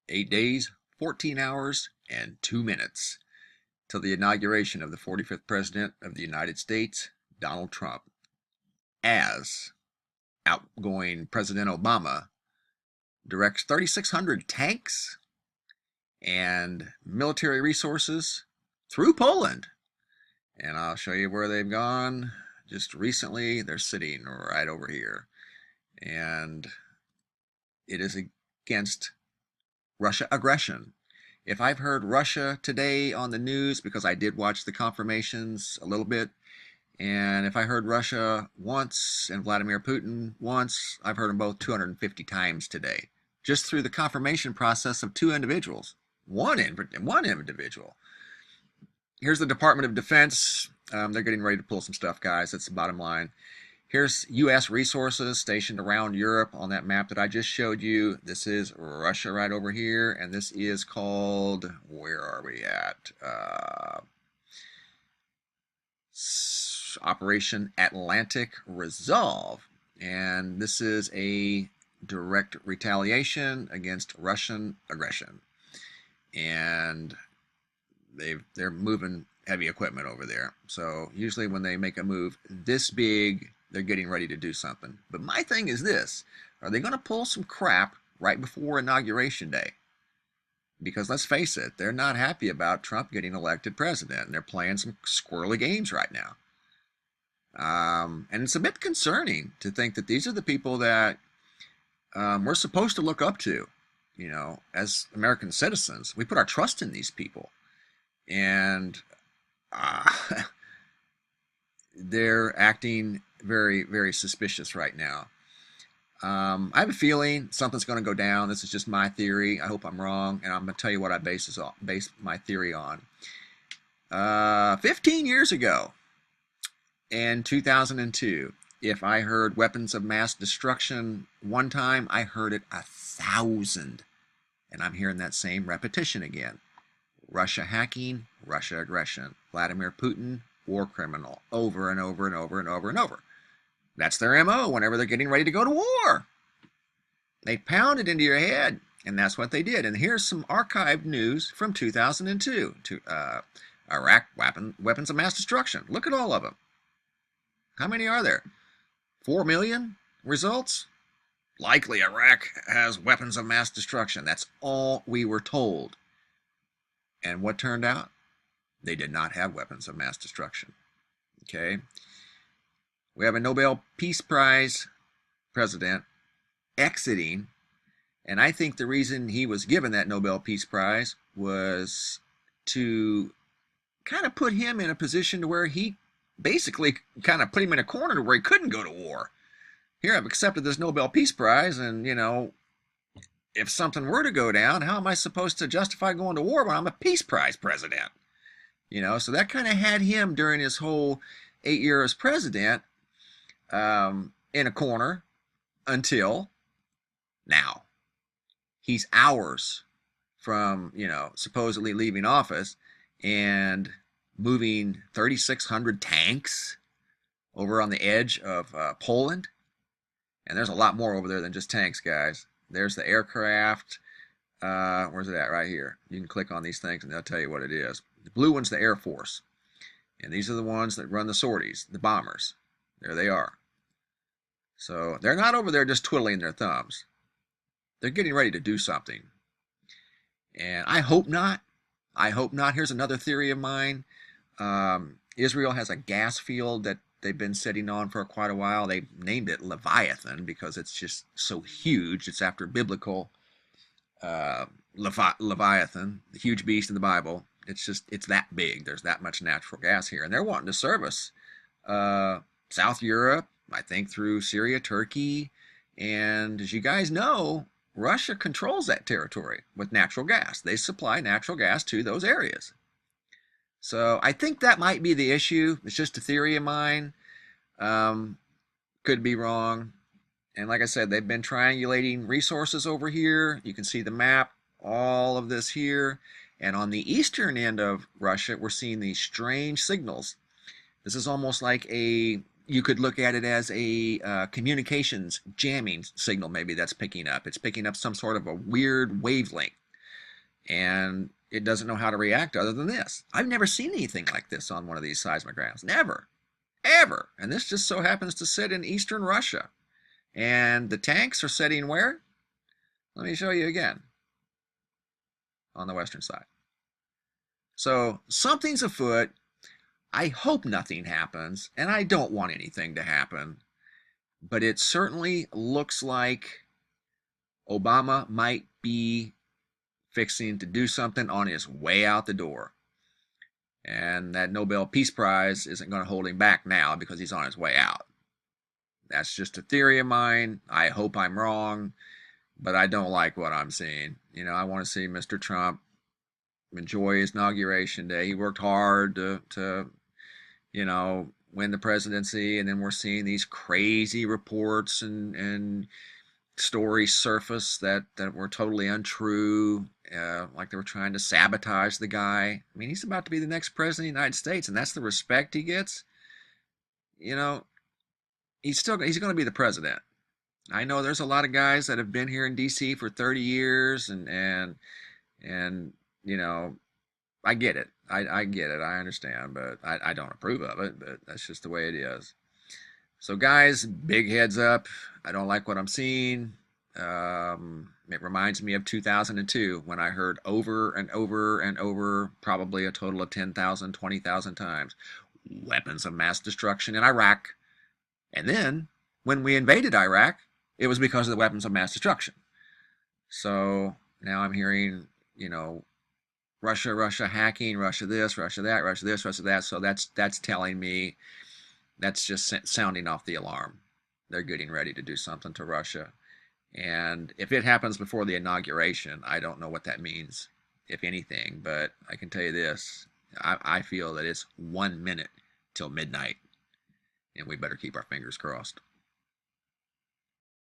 8 days, 14 hours, and 2 minutes till the inauguration of the 45th President of the United States, Donald Trump, as outgoing President Obama directs 3,600 tanks and military resources through Poland. And I'll show you where they've gone just recently. They're sitting right over here. And it is against Russia aggression. If I've heard Russia today on the news, because I did watch the confirmations a little bit, and if I heard Russia once and Vladimir Putin once, I've heard them both 250 times today, just through the confirmation process of two individuals, one individual. Here's the Department of Defense. They're getting ready to pull some stuff, guys. That's the bottom line. Here's U.S. resources stationed around Europe on that map that I just showed you. This is Russia right over here, and this is called, where are we at? Operation Atlantic Resolve. And this is a direct retaliation against Russian aggression. And they're moving heavy equipment over there. So usually when they make a move this big, they're getting ready to do something. But my thing is this: are they going to pull some crap right before Inauguration Day? Because let's face it, they're not happy about Trump getting elected president, and they're playing some squirrely games right now. And it's a bit concerning to think that these are the people that we're supposed to look up to, you know, as American citizens. We put our trust in these people. And they're acting very, very suspicious right now. I have a feeling something's going to go down. This is just my theory. I hope I'm wrong, and I'm going to tell you what I base my theory on. 15 years ago, in 2002, if I heard weapons of mass destruction one time, I heard it 1,000. And I'm hearing that same repetition again. Russia hacking, Russia aggression. Vladimir Putin, war criminal. Over and over and over and over and over. That's their MO whenever they're getting ready to go to war. They pound it into your head, and that's what they did. And here's some archived news from 2002. Iraq weapons of mass destruction. Look at all of them. How many are there? 4 million results? Likely Iraq has weapons of mass destruction. That's all we were told. And what turned out? They did not have weapons of mass destruction. Okay? We have a Nobel Peace Prize president exiting, and I think the reason he was given that Nobel Peace Prize was to kind of put him in a position to where he basically kind of put him in a corner to where he couldn't go to war. Here, I've accepted this Nobel Peace Prize, and, you know, if something were to go down, how am I supposed to justify going to war when I'm a Peace Prize president? You know, so that kind of had him during his whole 8 years as president in a corner until now. He's hours from, you know, supposedly leaving office and moving 3,600 tanks over on the edge of Poland. And there's a lot more over there than just tanks, guys. There's the aircraft. Where's it at? Right here. You can click on these things and they'll tell you what it is. The blue one's the Air Force. And these are the ones that run the sorties, the bombers. There they are. So they're not over there just twiddling their thumbs. They're getting ready to do something. And I hope not. I hope not. Here's another theory of mine. Israel has a gas field that they've been sitting on for quite a while. They named it Leviathan because it's just so huge. It's after biblical Leviathan, the huge beast in the Bible. It's that big. There's that much natural gas here. And they're wanting to service South Europe, I think through Syria, Turkey. And as you guys know, Russia controls that territory with natural gas. They supply natural gas to those areas. So I think that might be the issue. It's just a theory of mine. Could be wrong. And like I said, they've been triangulating resources over here. You can see the map, all of this here. And on the eastern end of Russia, we're seeing these strange signals. This is almost like you could look at it as a communications jamming signal maybe that's picking up. It's picking up some sort of a weird wavelength. and it doesn't know how to react other than this. I've never seen anything like this on one of these seismographs. Never. Ever. And this just so happens to sit in eastern Russia. And the tanks are sitting where? Let me show you again. On the western side. So something's afoot. I hope nothing happens, and I don't want anything to happen. But it certainly looks like Obama might be fixing to do something on his way out the door. And that Nobel Peace Prize isn't going to hold him back now because he's on his way out. That's just a theory of mine. I hope I'm wrong, but I don't like what I'm seeing. You know, I want to see Mr. Trump enjoy his inauguration day. He worked hard to win the presidency, and then we're seeing these crazy reports and stories surface that were totally untrue, like they were trying to sabotage the guy. I mean, he's about to be the next president of the United States, and that's the respect he gets. You know, he's going to be the president. I know there's a lot of guys that have been here in D.C. for 30 years, and you know, I get it. I get it. I understand, but I don't approve of it. But that's just the way it is. So, guys, big heads up. I don't like what I'm seeing. It reminds me of 2002 when I heard over and over and over, probably a total of 10,000, 20,000 times, weapons of mass destruction in Iraq. And then when we invaded Iraq, it was because of the weapons of mass destruction. So now I'm hearing, Russia hacking, Russia this, Russia that, Russia this, Russia that. So that's telling me, that's just sounding off the alarm. They're getting ready to do something to Russia. And if it happens before the inauguration, I don't know what that means, if anything. But I can tell you this, I feel that it's 1 minute till midnight. And we better keep our fingers crossed.